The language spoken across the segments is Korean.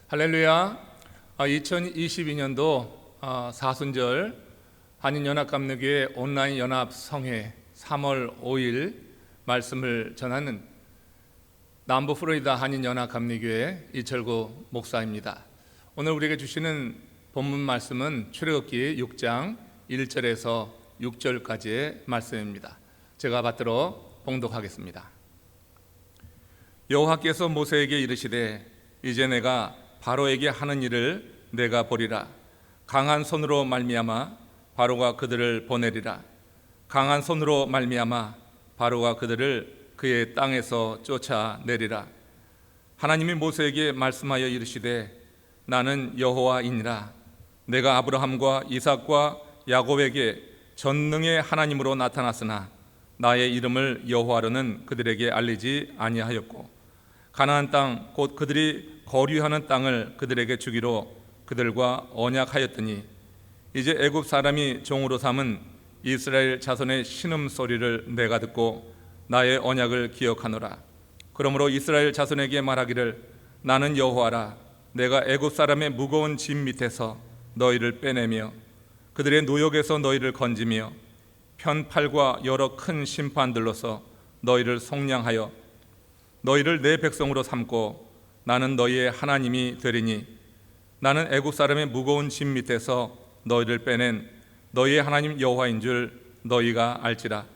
할렐루야. 2022년도 사순절 한인연합감리교회 온라인 연합 성회 3월 5일 말씀을 전하는 남부 플로리다 한인연합감리교회 이철구 목사입니다. 오늘 우리에게 주시는 본문 말씀은 출애굽기 6장 1절에서 6절까지의 말씀입니다. 제가 받들어 봉독하겠습니다. 여호와께서 모세에게 이르시되 이제 내가 바로에게 하는 일을 내가 보리라. 강한 손으로 말미암아 바로가 그들을 보내리라. 강한 손으로 말미암아 바로가 그들을 그의 땅에서 쫓아내리라. 하나님이 모세에게 말씀하여 이르시되 나는 여호와이니라. 내가 아브라함과 이삭과 야곱에게 전능의 하나님으로 나타났으나 나의 이름을 여호와로는 그들에게 알리지 아니하였고 가나안 땅 곧 그들이 거류하는 땅을 그들에게 주기로 그들과 언약하였더니 이제 애굽 사람이 종으로 삼은 이스라엘 자손의 신음소리를 내가 듣고 나의 언약을 기억하노라. 그러므로 이스라엘 자손에게 말하기를 나는 여호와라. 내가 애굽 사람의 무거운 짐 밑에서 너희를 빼내며 그들의 노역에서 너희를 건지며 편팔과 여러 큰 심판들로서 너희를 속량하여 너희를 내 백성으로 삼고 나는 너희의 하나님이 되리니 나는 애굽 사람의 무거운 짐 밑에서 너희를 빼낸 너희의 하나님 여호와인 줄 너희가 알지라.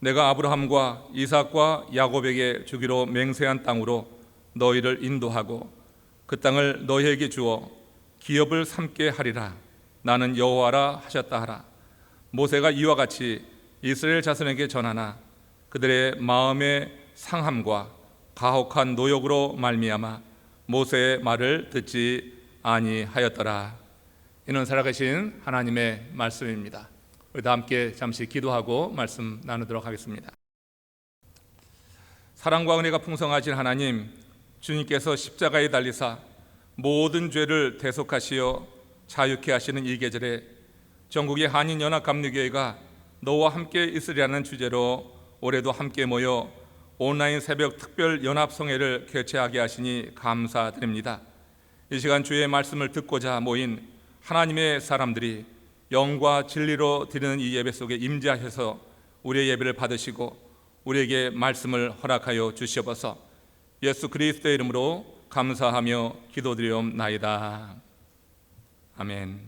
내가 아브라함과 이삭과 야곱에게 주기로 맹세한 땅으로 너희를 인도하고 그 땅을 너희에게 주어 기업을 삼게 하리라. 나는 여호와라 하셨다 하라. 모세가 이와 같이 이스라엘 자손에게 전하나 그들의 마음의 상함과 가혹한 노역으로 말미암아 모세의 말을 듣지 아니하였더라. 이는 살아계신 하나님의 말씀입니다. 우리 다 함께 잠시 기도하고 말씀 나누도록 하겠습니다. 사랑과 은혜가 풍성하신 하나님, 주님께서 십자가에 달리사 모든 죄를 대속하시어 자유케 하시는 이 계절에 전국의 한인연합감리교회가 너와 함께 있으리라는 주제로 올해도 함께 모여 온라인 새벽 특별 연합성회를 개최하게 하시니 감사드립니다. 이 시간 주의 말씀을 듣고자 모인 하나님의 사람들이 영과 진리로 드리는 이 예배 속에 임재하셔서 우리의 예배를 받으시고 우리에게 말씀을 허락하여 주시옵소서. 예수 그리스도의 이름으로 감사하며 기도드리옵나이다. 아멘.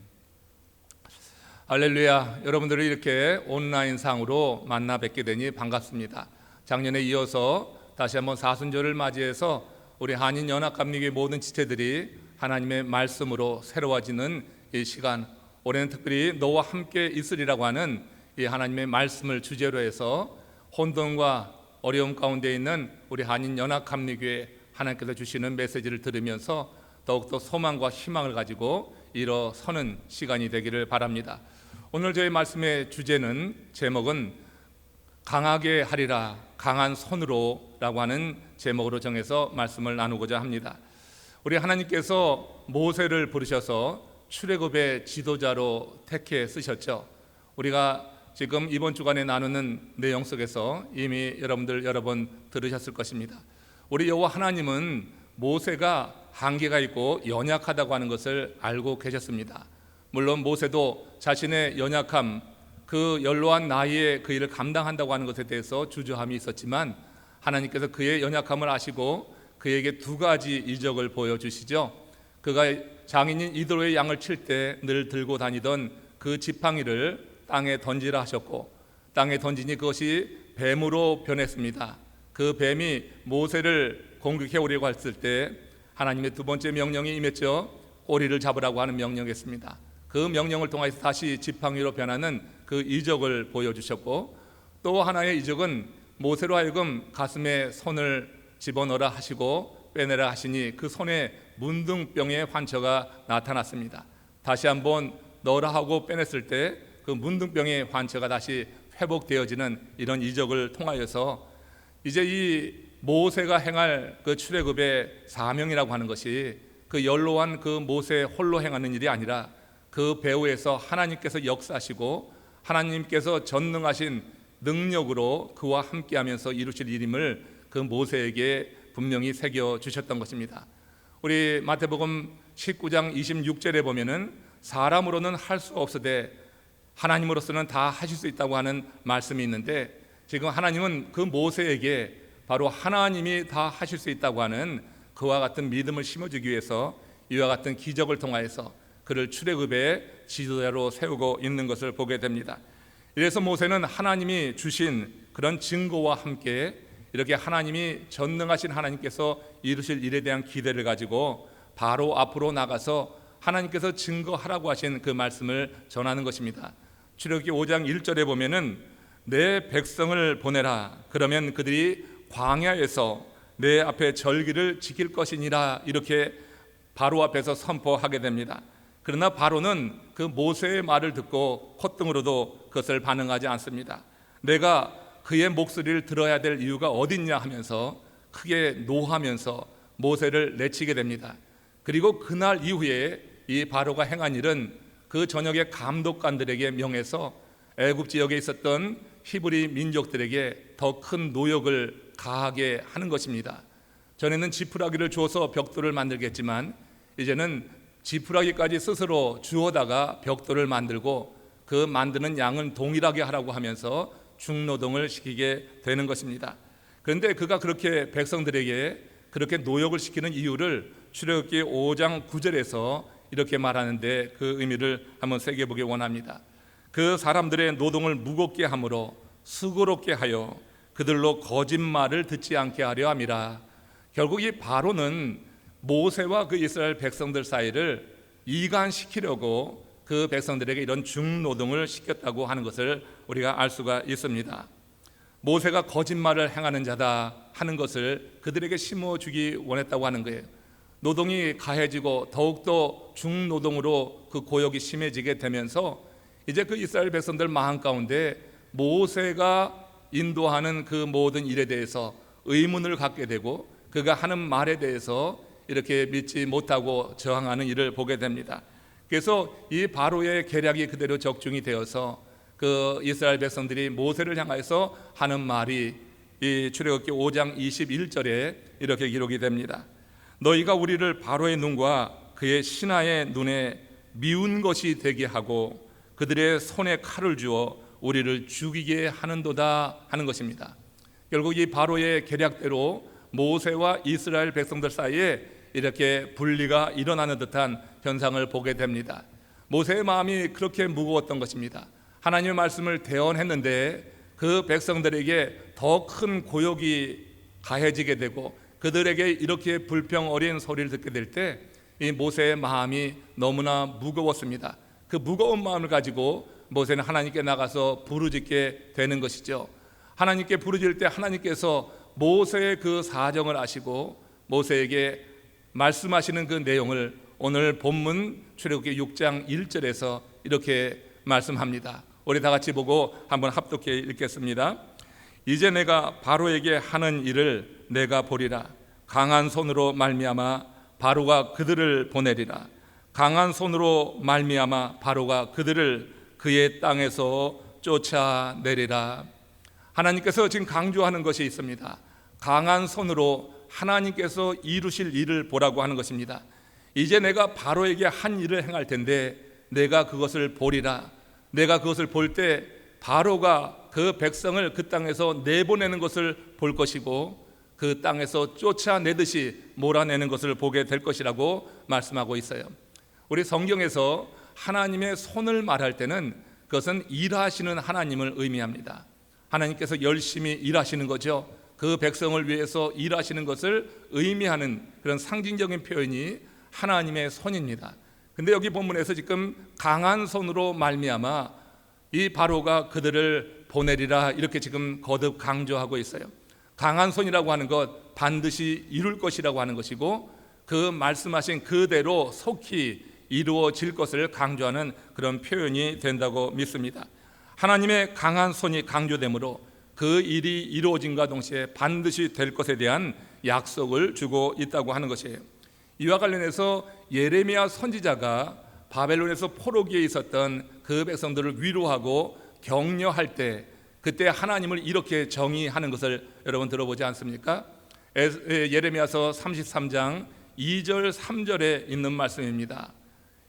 할렐루야. 여러분들을 이렇게 온라인상으로 만나 뵙게 되니 반갑습니다. 작년에 이어서 다시 한번 사순절을 맞이해서 우리 한인연합감리교회 모든 지체들이 하나님의 말씀으로 새로워지는 이 시간, 올해는 특별히 너와 함께 있으리라고 하는 이 하나님의 말씀을 주제로 해서 혼돈과 어려움 가운데 있는 우리 한인연합감리교회 하나님께서 주시는 메시지를 들으면서 더욱더 소망과 희망을 가지고 일어서는 시간이 되기를 바랍니다. 오늘 저희 말씀의 주제는 제목은 강하게 하리라, 강한 손으로 라고 하는 제목으로 정해서 말씀을 나누고자 합니다. 우리 하나님께서 모세를 부르셔서 출애굽의 지도자로 택해 쓰셨죠. 우리가 지금 이번 주간에 나누는 내용 속에서 이미 여러분들 여러 번 들으셨을 것입니다. 우리 여호와 하나님은 모세가 한계가 있고 연약하다고 하는 것을 알고 계셨습니다. 물론 모세도 자신의 연약함, 그 연로한 나이에 그 일을 감당한다고 하는 것에 대해서 주저함이 있었지만 하나님께서 그의 연약함을 아시고 그에게 두 가지 이적을 보여주시죠. 그가 장인인 이드로의 양을 칠 때 늘 들고 다니던 그 지팡이를 땅에 던지라 하셨고 땅에 던지니 그것이 뱀으로 변했습니다. 그 뱀이 모세를 공격해 오려고 했을 때 하나님의 두 번째 명령이 임했죠. 꼬리를 잡으라고 하는 명령이었습니다. 그 명령을 통해서 다시 지팡이로 변하는 그 이적을 보여주셨고 또 하나의 이적은 모세로 하여금 가슴에 손을 집어넣으라 하시고 빼내라 하시니 그 손에 문둥병의 환처가 나타났습니다. 다시 한번 넣으라 하고 빼냈을 때 그 문둥병의 환처가 다시 회복되어지는 이런 이적을 통하여서 이제 이 모세가 행할 그 출애굽의 사명이라고 하는 것이 그 연로한 그 모세 홀로 행하는 일이 아니라 그 배후에서 하나님께서 역사하시고 하나님께서 전능하신 능력으로 그와 함께하면서 이루실 일임을 그 모세에게 분명히 새겨 주셨던 것입니다. 우리 마태복음 19장 26절에 보면은 사람으로는 할 수 없으되 하나님으로서는 다 하실 수 있다고 하는 말씀이 있는데, 지금 하나님은 그 모세에게 바로 하나님이 다 하실 수 있다고 하는 그와 같은 믿음을 심어주기 위해서 이와 같은 기적을 통하여서 그를 출애굽의 지도자로 세우고 있는 것을 보게 됩니다. 이래서 모세는 하나님이 주신 그런 증거와 함께 이렇게 하나님이 전능하신 하나님께서 이루실 일에 대한 기대를 가지고 바로 앞으로 나가서 하나님께서 증거하라고 하신 그 말씀을 전하는 것입니다. 출애굽기 5장 1절에 보면은 내 백성을 보내라, 그러면 그들이 광야에서 내 앞에 절기를 지킬 것이니라, 이렇게 바로 앞에서 선포하게 됩니다. 그러나 바로는 그 모세의 말을 듣고 콧등으로도 그것을 반응하지 않습니다. 내가 그의 목소리를 들어야 될 이유가 어딨냐 하면서 크게 노하면서 모세를 내치게 됩니다. 그리고 그날 이후에 이 바로가 행한 일은 그 저녁에 감독관들에게 명해서 애굽 지역에 있었던 히브리 민족들에게 더 큰 노역을 가하게 하는 것입니다. 전에는 지푸라기를 주어서 벽돌을 만들겠지만 이제는 지푸라기까지 스스로 주워다가 벽돌을 만들고 그 만드는 양은 동일하게 하라고 하면서 중노동을 시키게 되는 것입니다. 그런데 그가 그렇게 백성들에게 그렇게 노역을 시키는 이유를 출애굽기 5장 9절에서 이렇게 말하는데 그 의미를 한번 새겨보기 원합니다. 그 사람들의 노동을 무겁게 함으로 수고롭게 하여 그들로 거짓말을 듣지 않게 하려 함이라. 결국 이 바로는 모세와 그 이스라엘 백성들 사이를 이간시키려고 그 백성들에게 이런 중노동을 시켰다고 하는 것을 우리가 알 수가 있습니다. 모세가 거짓말을 행하는 자다 하는 것을 그들에게 심어주기 원했다고 하는 거예요. 노동이 가해지고 더욱더 중노동으로 그 고역이 심해지게 되면서 이제 그 이스라엘 백성들 마음 가운데 모세가 인도하는 그 모든 일에 대해서 의문을 갖게 되고 그가 하는 말에 대해서 이렇게 믿지 못하고 저항하는 일을 보게 됩니다. 그래서 이 바로의 계략이 그대로 적중이 되어서 그 이스라엘 백성들이 모세를 향해서 하는 말이 이 출애굽기 5장 21절에 이렇게 기록이 됩니다. 너희가 우리를 바로의 눈과 그의 신하의 눈에 미운 것이 되게 하고 그들의 손에 칼을 주어 우리를 죽이게 하는도다 하는 것입니다. 결국 이 바로의 계략대로 모세와 이스라엘 백성들 사이에 이렇게 분리가 일어나는 듯한 현상을 보게 됩니다. 모세의 마음이 그렇게 무거웠던 것입니다. 하나님의 말씀을 대언했는데 그 백성들에게 더 큰 고역이 가해지게 되고 그들에게 이렇게 불평 어린 소리를 듣게 될 때 이 모세의 마음이 너무나 무거웠습니다. 그 무거운 마음을 가지고 모세는 하나님께 나가서 부르짖게 되는 것이죠. 하나님께 부르짖을 때 하나님께서 모세의 그 사정을 아시고 모세에게 말씀하시는 그 내용을 오늘 본문 출애굽기 6장 1절에서 이렇게 말씀합니다. 우리 다 같이 보고 한번 합독해 읽겠습니다. 이제 내가 바로에게 하는 일을 내가 보리라. 강한 손으로 말미암아 바로가 그들을 보내리라. 강한 손으로 말미암아 바로가 그들을 그의 땅에서 쫓아내리라. 하나님께서 지금 강조하는 것이 있습니다. 강한 손으로 하나님께서 이루실 일을 보라고 하는 것입니다. 이제 내가 바로에게 한 일을 행할 텐데 내가 그것을 보리라. 내가 그것을 볼 때 바로가 그 백성을 그 땅에서 내보내는 것을 볼 것이고 그 땅에서 쫓아내듯이 몰아내는 것을 보게 될 것이라고 말씀하고 있어요. 우리 성경에서 하나님의 손을 말할 때는 그것은 일하시는 하나님을 의미합니다. 하나님께서 열심히 일하시는 거죠. 그 백성을 위해서 일하시는 것을 의미하는 그런 상징적인 표현이 하나님의 손입니다. 근데 여기 본문에서 지금 강한 손으로 말미암아 이 바로가 그들을 보내리라 이렇게 지금 거듭 강조하고 있어요. 강한 손이라고 하는 것 반드시 이룰 것이라고 하는 것이고 그 말씀하신 그대로 속히 이루어질 것을 강조하는 그런 표현이 된다고 믿습니다. 하나님의 강한 손이 강조되므로 그 일이 이루어짐과 동시에 반드시 될 것에 대한 약속을 주고 있다고 하는 것이에요. 이와 관련해서 예레미야 선지자가 바벨론에서 포로기에 있었던 그 백성들을 위로하고 격려할 때 그때 하나님을 이렇게 정의하는 것을 여러분 들어보지 않습니까? 예레미야서 33장 2절 3절에 있는 말씀입니다.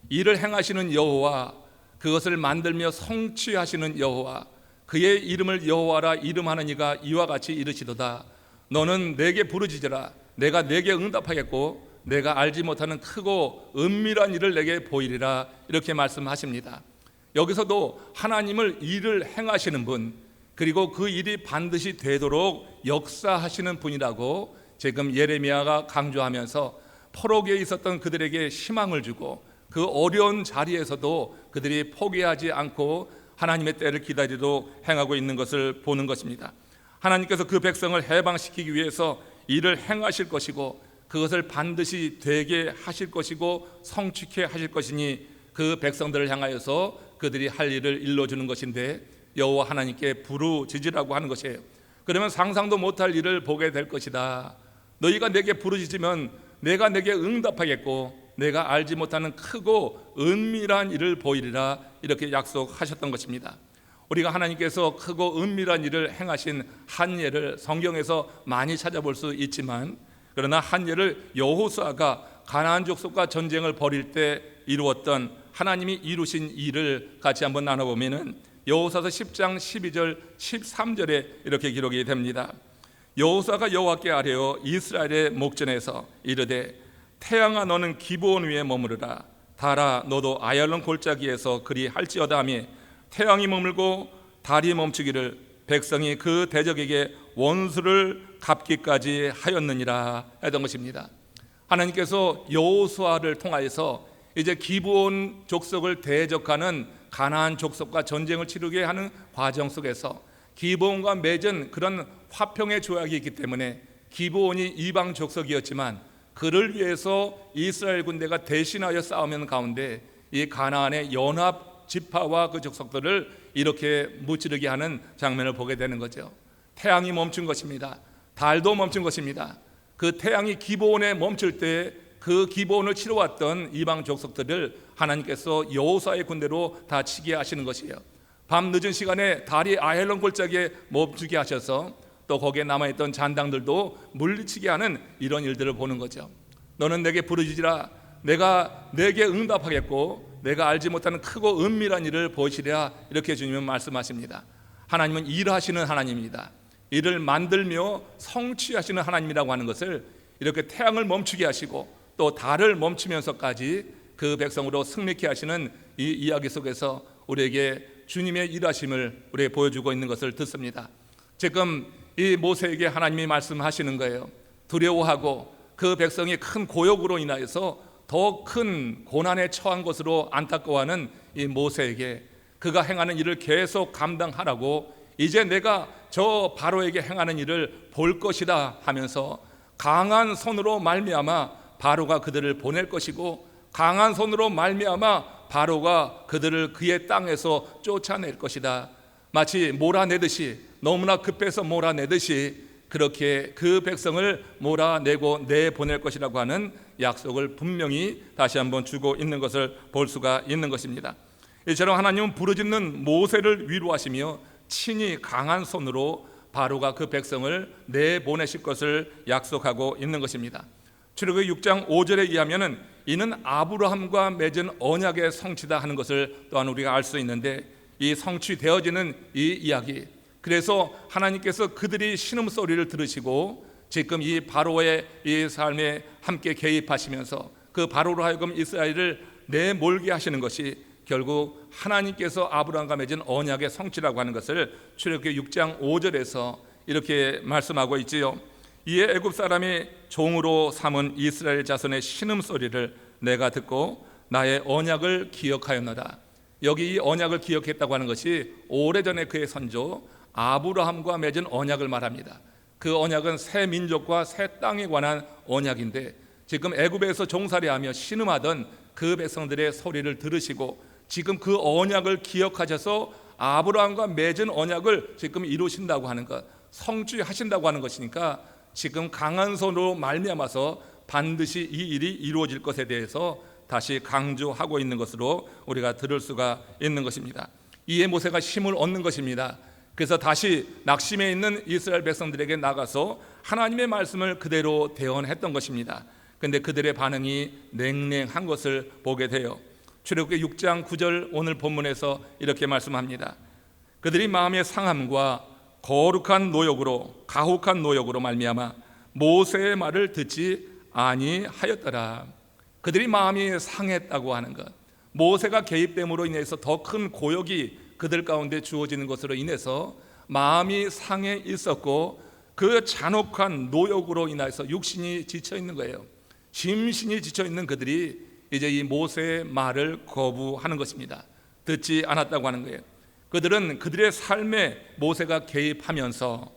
이를 행하시는 여호와, 그것을 만들며 성취하시는 여호와, 그의 이름을 여호와라 이름하는 이가 이와 같이 이르시도다. 너는 내게 부르짖으라. 내가 내게 응답하겠고 내가 알지 못하는 크고 은밀한 일을 내게 보이리라. 이렇게 말씀하십니다. 여기서도 하나님을 일을 행하시는 분, 그리고 그 일이 반드시 되도록 역사하시는 분이라고 지금 예레미야가 강조하면서 포로기에 있었던 그들에게 희망을 주고 그 어려운 자리에서도 그들이 포기하지 않고 하나님의 때를 기다리도록 행하고 있는 것을 보는 것입니다. 하나님께서 그 백성을 해방시키기 위해서 일을 행하실 것이고 그것을 반드시 되게 하실 것이고 성취케 하실 것이니 그 백성들을 향하여서 그들이 할 일을 일러주는 것인데 여호와 하나님께 부르짖으라고 하는 것이에요. 그러면 상상도 못할 일을 보게 될 것이다. 너희가 내게 부르짖으면 내가 내게 응답하겠고 내가 알지 못하는 크고 은밀한 일을 보이리라. 이렇게 약속하셨던 것입니다. 우리가 하나님께서 크고 은밀한 일을 행하신 한 예를 성경에서 많이 찾아볼 수 있지만, 그러나 한 예를 여호수아가 가나안 족속과 전쟁을 벌일 때 이루었던 하나님이 이루신 일을 같이 한번 나눠보면은 여호수아서 10장 12절 13절에 이렇게 기록이 됩니다. 여호수아가 여호와께 아뢰어 이스라엘의 목전에서 이르되 태양아 너는 기브온 위에 머무르라. 달아 너도 아얄론 골짜기에서 그리 할지어다 하며 태양이 머물고 달이 멈추기를 백성이 그 대적에게 원수를 갚기까지 하였느니라 했던 것입니다. 하나님께서 여호수아를 통하여서 이제 기브온 족속을 대적하는 가나안 족속과 전쟁을 치르게 하는 과정 속에서 기브온과 맺은 그런 화평의 조약이 있기 때문에 기브온이 이방 족속이었지만 그를 위해서 이스라엘 군대가 대신하여 싸우는 가운데 이 가나안의 연합 지파와 그 족속들을 이렇게 무찌르게 하는 장면을 보게 되는 거죠. 태양이 멈춘 것입니다. 달도 멈춘 것입니다. 그 태양이 기브온에 멈출 때 그 기브온을 치러왔던 이방 족속들을 하나님께서 여호수아의 군대로 다 치게 하시는 것이에요. 밤 늦은 시간에 달이 아헬론 골짜기에 멈추게 하셔서 또 거기에 남아있던 잔당들도 물리치게 하는 이런 일들을 보는 거죠. 너는 내게 부르짖으라. 내가 내게 응답하겠고 내가 알지 못하는 크고 은밀한 일을 보시리라. 이렇게 주님은 말씀하십니다. 하나님은 일하시는 하나님입니다. 일을 만들며 성취하시는 하나님이라고 하는 것을 이렇게 태양을 멈추게 하시고 또 달을 멈추면서까지 그 백성으로 승리케 하시는 이 이야기 속에서 우리에게 주님의 일하심을 우리에게 보여주고 있는 것을 듣습니다. 지금 이 모세에게 하나님이 말씀하시는 거예요. 두려워하고 그 백성이 큰 고역으로 인하여서 더 큰 고난에 처한 것으로 안타까워하는 이 모세에게 그가 행하는 일을 계속 감당하라고 이제 내가 저 바로에게 행하는 일을 볼 것이다 하면서 강한 손으로 말미암아 바로가 그들을 보낼 것이고 강한 손으로 말미암아 바로가 그들을 그의 땅에서 쫓아낼 것이다. 마치 몰아내듯이 너무나 급해서 몰아내듯이 그렇게 그 백성을 몰아내고 내보낼 것이라고 하는 약속을 분명히 다시 한번 주고 있는 것을 볼 수가 있는 것입니다. 이처럼 하나님은 부르짖는 모세를 위로하시며 친히 강한 손으로 바로가 그 백성을 내보내실 것을 약속하고 있는 것입니다. 출애굽기 6장 5절에 의하면은 이는 아브라함과 맺은 언약의 성취다 하는 것을 또한 우리가 알 수 있는데 이 성취되어지는 이 이야기, 그래서 하나님께서 그들이 신음소리를 들으시고 지금 이 바로의 이 삶에 함께 개입하시면서 그 바로로 하여금 이스라엘을 내몰게 하시는 것이 결국 하나님께서 아브라함과 맺은 언약의 성취라고 하는 것을 출애굽기 6장 5절에서 이렇게 말씀하고 있지요. 이에 애굽 사람이 종으로 삼은 이스라엘 자손의 신음소리를 내가 듣고 나의 언약을 기억하였노라. 여기 이 언약을 기억했다고 하는 것이 오래전에 그의 선조 아브라함과 맺은 언약을 말합니다. 그 언약은 새 민족과 새 땅에 관한 언약인데 지금 애굽에서 종살이하며 신음하던 그 백성들의 소리를 들으시고 지금 그 언약을 기억하셔서 아브라함과 맺은 언약을 지금 이루신다고 하는 것, 성취하신다고 하는 것이니까 지금 강한 손으로 말미암아서 반드시 이 일이 이루어질 것에 대해서 다시 강조하고 있는 것으로 우리가 들을 수가 있는 것입니다. 이에 모세가 힘을 얻는 것입니다. 그래서 다시 낙심해 있는 이스라엘 백성들에게 나가서 하나님의 말씀을 그대로 대언했던 것입니다. 근데 그들의 반응이 냉랭한 것을 보게 돼요. 출애굽기 6장 9절 오늘 본문에서 이렇게 말씀합니다. 그들이 마음의 상함과 거룩한 노역으로 가혹한 노역으로 말미암아 모세의 말을 듣지 아니하였더라. 그들이 마음이 상했다고 하는 것, 모세가 개입됨으로 인해서 더 큰 고역이 그들 가운데 주어지는 것으로 인해서 마음이 상해 있었고, 그 잔혹한 노역으로 인해서 육신이 지쳐 있는 거예요. 심신이 지쳐 있는 그들이 이제 이 모세의 말을 거부하는 것입니다. 듣지 않았다고 하는 거예요. 그들은 그들의 삶에 모세가 개입하면서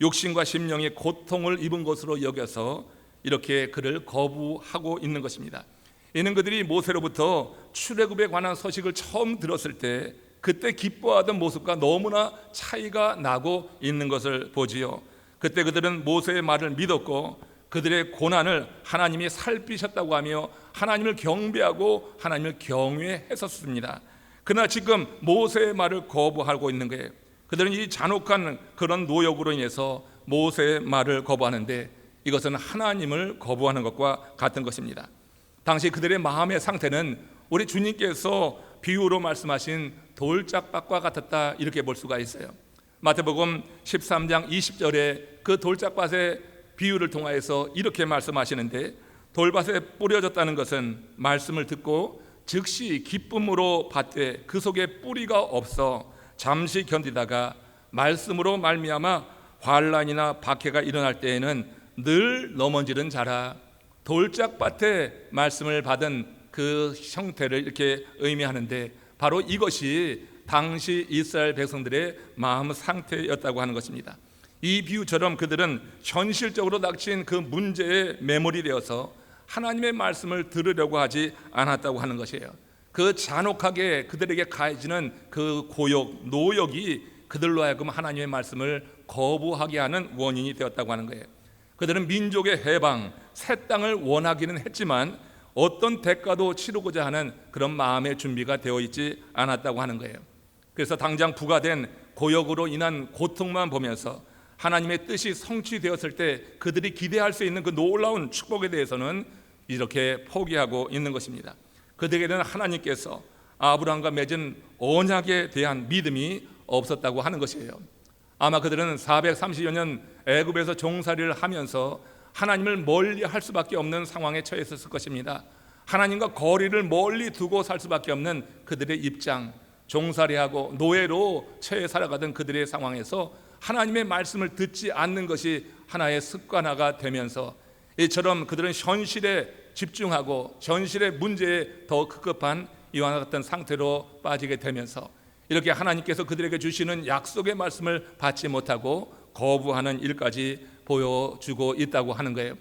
육신과 심령의 고통을 입은 것으로 여겨서 이렇게 그를 거부하고 있는 것입니다. 이는 그들이 모세로부터 출애굽에 관한 소식을 처음 들었을 때 그때 기뻐하던 모습과 너무나 차이가 나고 있는 것을 보지요. 그때 그들은 모세의 말을 믿었고 그들의 고난을 하나님이 살피셨다고 하며 하나님을 경배하고 하나님을 경외했었습니다. 그러나 지금 모세의 말을 거부하고 있는 거예요. 그들은 이 잔혹한 그런 노역으로 인해서 모세의 말을 거부하는데, 이것은 하나님을 거부하는 것과 같은 것입니다. 당시 그들의 마음의 상태는 우리 주님께서 비유로 말씀하신 돌짝밭과 같았다, 이렇게 볼 수가 있어요. 마태복음 13장 20절에 그 돌짝밭의 비유를 통하여서 이렇게 말씀하시는데, 돌밭에 뿌려졌다는 것은 말씀을 듣고 즉시 기쁨으로 받되 그 속에 뿌리가 없어 잠시 견디다가 말씀으로 말미암아 환난이나 박해가 일어날 때에는 늘 넘어지는 자라. 돌짝밭에 말씀을 받은 그 형태를 이렇게 의미하는데, 바로 이것이 당시 이스라엘 백성들의 마음 상태였다고 하는 것입니다. 이 비유처럼 그들은 현실적으로 닥친 그 문제에 매몰이 되어서 하나님의 말씀을 들으려고 하지 않았다고 하는 것이에요. 그 잔혹하게 그들에게 가해지는 그 고역, 노역이 그들로 하여금 하나님의 말씀을 거부하게 하는 원인이 되었다고 하는 거예요. 그들은 민족의 해방, 새 땅을 원하기는 했지만 어떤 대가도 치르고자 하는 그런 마음의 준비가 되어 있지 않았다고 하는 거예요. 그래서 당장 부과된 고역으로 인한 고통만 보면서 하나님의 뜻이 성취되었을 때 그들이 기대할 수 있는 그 놀라운 축복에 대해서는 이렇게 포기하고 있는 것입니다. 그들에게는 하나님께서 아브라함과 맺은 언약에 대한 믿음이 없었다고 하는 것이에요. 아마 그들은 430여 년 애굽에서 종살이를 하면서 하나님을 멀리 할 수밖에 없는 상황에 처했을 것입니다. 하나님과 거리를 멀리 두고 살 수밖에 없는 그들의 입장, 종살이하고 노예로 처해 살아가던 그들의 상황에서 하나님의 말씀을 듣지 않는 것이 하나의 습관화가 되면서 이처럼 그들은 현실에 집중하고 현실의 문제에 더 급급한 이와 같은 상태로 빠지게 되면서 이렇게 하나님께서 그들에게 주시는 약속의 말씀을 받지 못하고 거부하는 일까지 보여주고 있다고 하는 거예요.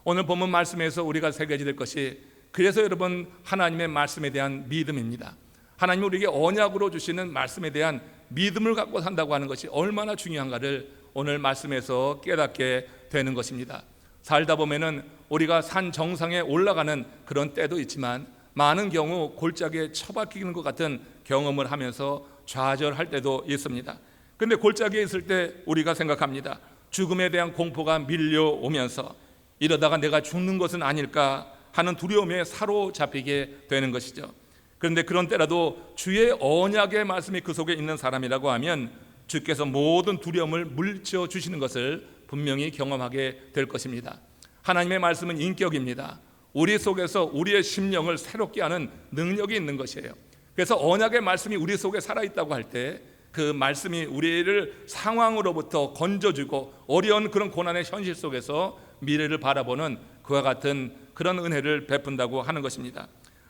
오늘 본문 말씀에서 우리가 새겨야 될 것이, 그래서 여러분 하나님의 말씀에 대한 믿음입니다. 하나님이 우리에게 언약으로 주시는 말씀에 대한 믿음을 갖고 산다고 하는 것이 얼마나 중요한가를 오늘 말씀에서 깨닫게 되는 것입니다. 살다 보면은 우리가 산 정상에 올라가는 그런 때도 있지만 많은 경우 골짜기에 처박히는 것 같은 경험을 하면서 좌절할 때도 있습니다. 그런데 골짜기에 있을 때 우리가 생각합니다. 죽음에 대한 공포가 밀려오면서 이러다가 내가 죽는 것은 아닐까 하는 두려움에 사로잡히게 되는 것이죠. 그런데 그런 때라도 주의 언약의 말씀이 그 속에 있는 사람이라고 하면 주께서 모든 두려움을 물리쳐 주시는 것을 분명히 경험하게 될 것입니다. 하나님의 말씀은 인격입니다. 우리 속에서 우리의 심령을 새롭게 하는 능력이 있는 것이에요. 그래서 언약의 말씀이 우리 속에 살아있다고 할 때 그 말씀이 우리를 상황으로부터 건져주고 어려운 그런 고난의 현실 속에서 미래를 바라보는 그와 같은 그런 은혜를 베푼다고 하는 것입니다.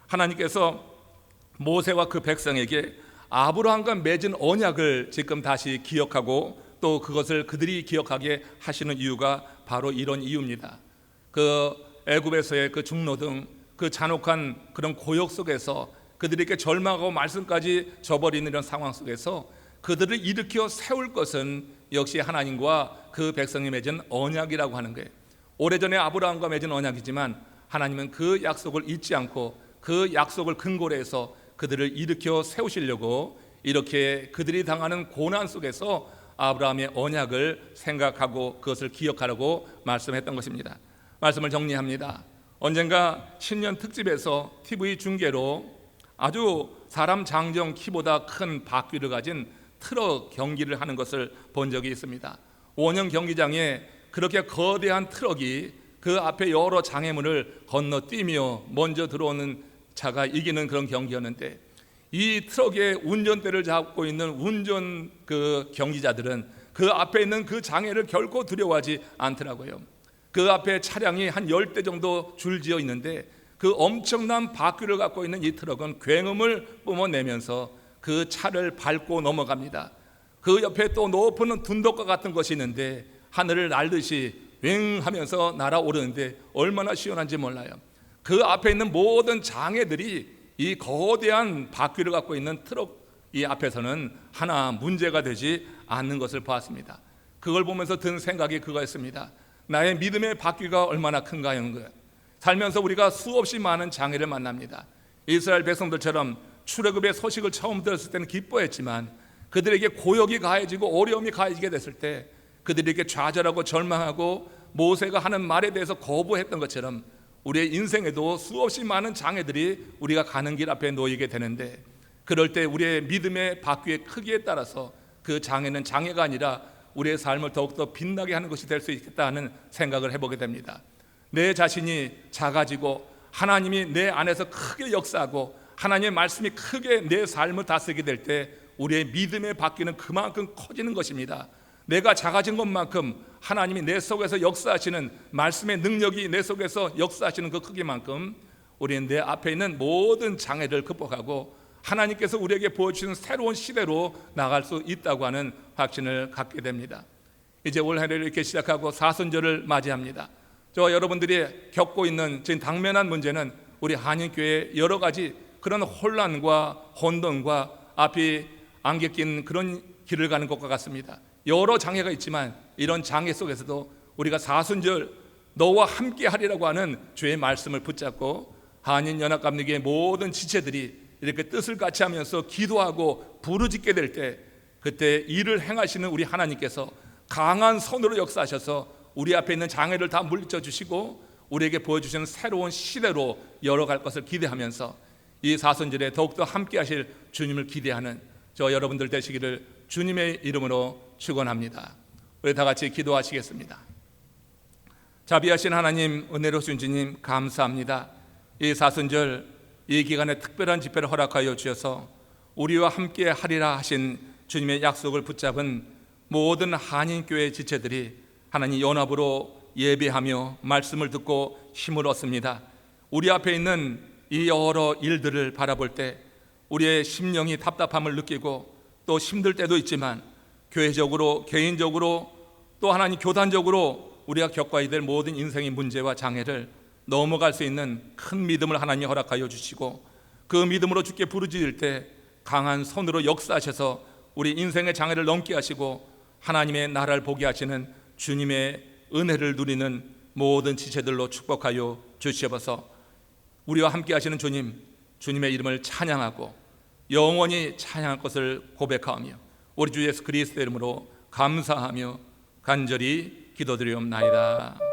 하나님께서 모세와 그 백성에게 아브라함과 맺은 언약을 지금 다시 기억하고 또 그것을 그들이 기억하게 하시는 이유가 바로 이런 이유입니다. 그 애굽에서의 그 중노등, 그 잔혹한 그런 고역 속에서 그들에게 절망하고 말씀까지 저버리는 이런 상황 속에서 그들을 일으켜 세울 것은 역시 하나님과 그 백성이 맺은 언약이라고 하는 거예요. 오래전에 아브라함과 맺은 언약이지만 하나님은 그 약속을 잊지 않고 그 약속을 근거로 해서 그들을 일으켜 세우시려고 이렇게 그들이 당하는 고난 속에서 아브라함의 언약을 생각하고 그것을 기억하라고 말씀했던 것입니다. 말씀을 정리합니다. 언젠가 신년 특집에서 TV 중계로 아주 사람 장정 키보다 큰 바퀴를 가진 트럭 경기를 하는 것을 본 적이 있습니다. 원형 경기장에 그렇게 거대한 트럭이 그 앞에 여러 장애물을 건너뛰며 먼저 들어오는 차가 이기는 그런 경기였는데, 이 트럭의 운전대를 잡고 있는 운전 경기자들은 그 앞에 있는 그 장애를 결코 두려워하지 않더라고요. 그 앞에 차량이 한 10대 정도 줄지어 있는데 그 엄청난 바퀴를 갖고 있는 이 트럭은 굉음을 뿜어내면서 그 차를 밟고 넘어갑니다. 그 옆에 또 높은 둔덕과 같은 것이 있는데 하늘을 날듯이 윙 하면서 날아오르는데 얼마나 시원한지 몰라요. 그 앞에 있는 모든 장애들이 이 거대한 바퀴를 갖고 있는 트럭 이 앞에서는 하나 문제가 되지 않는 것을 보았습니다. 그걸 보면서 든 생각이 그거였습니다. 나의 믿음의 바퀴가 얼마나 큰가 하는 거예요. 살면서 우리가 수없이 많은 장애를 만납니다. 이스라엘 백성들처럼 출애굽의 소식을 처음 들었을 때는 기뻐했지만 그들에게 고역이 가해지고 어려움이 가해지게 됐을 때 그들에게 좌절하고 절망하고 모세가 하는 말에 대해서 거부했던 것처럼 우리의 인생에도 수없이 많은 장애들이 우리가 가는 길 앞에 놓이게 되는데, 그럴 때 우리의 믿음의 바퀴의 크기에 따라서 그 장애는 장애가 아니라 우리의 삶을 더욱더 빛나게 하는 것이 될 수 있겠다 하는 생각을 해보게 됩니다. 내 자신이 작아지고 하나님이 내 안에서 크게 역사하고 하나님의 말씀이 크게 내 삶을 다스리게 될 때 우리의 믿음의 바퀴는 그만큼 커지는 것입니다. 내가 작아진 것만큼 하나님이 내 속에서 역사하시는 말씀의 능력이 내 속에서 역사하시는 그 크기만큼 우리는 내 앞에 있는 모든 장애를 극복하고 하나님께서 우리에게 보여주시는 새로운 시대로 나갈 수 있다고 하는 확신을 갖게 됩니다. 이제 올해를 이렇게 시작하고 사순절을 맞이합니다. 저 여러분들이 겪고 있는 지금 당면한 문제는 우리 한인교회의 여러 가지 그런 혼란과 혼돈과 앞이 안개 낀 그런 길을 가는 것과 같습니다. 여러 장애가 있지만 이런 장애 속에서도 우리가 사순절 너와 함께 하리라고 하는 주의 말씀을 붙잡고 한인연합감리교의 모든 지체들이 이렇게 뜻을 같이 하면서 기도하고 부르짖게 될 때, 그때 일을 행하시는 우리 하나님께서 강한 손으로 역사하셔서 우리 앞에 있는 장애를 다 물리쳐 주시고 우리에게 보여주시는 새로운 시대로 열어갈 것을 기대하면서 이 사순절에 더욱더 함께 하실 주님을 기대하는 저 여러분들 되시기를 주님의 이름으로 축원합니다. 우리 다 같이 기도하시겠습니다. 자비하신 하나님, 은혜로우신 주님 감사합니다. 이 사순절 이 기간에 특별한 집회를 허락하여 주셔서 우리와 함께 하리라 하신 주님의 약속을 붙잡은 모든 한인교회 지체들이 하나님 연합으로 예배하며 말씀을 듣고 힘을 얻습니다. 우리 앞에 있는 이 여러 일들을 바라볼 때 우리의 심령이 답답함을 느끼고 또 힘들 때도 있지만 교회적으로 개인적으로 또 하나님 교단적으로 우리가 겪어야 될 모든 인생의 문제와 장애를 넘어갈 수 있는 큰 믿음을 하나님이 허락하여 주시고 그 믿음으로 주께 부르짖을 때 강한 손으로 역사하셔서 우리 인생의 장애를 넘게 하시고 하나님의 나라를 보게 하시는 주님의 은혜를 누리는 모든 지체들로 축복하여 주시옵소서. 우리와 함께 하시는 주님, 주님의 이름을 찬양하고 영원히 찬양할 것을 고백하며 우리 주 예수 그리스도의 이름으로 감사하며 간절히 기도드리옵나이다.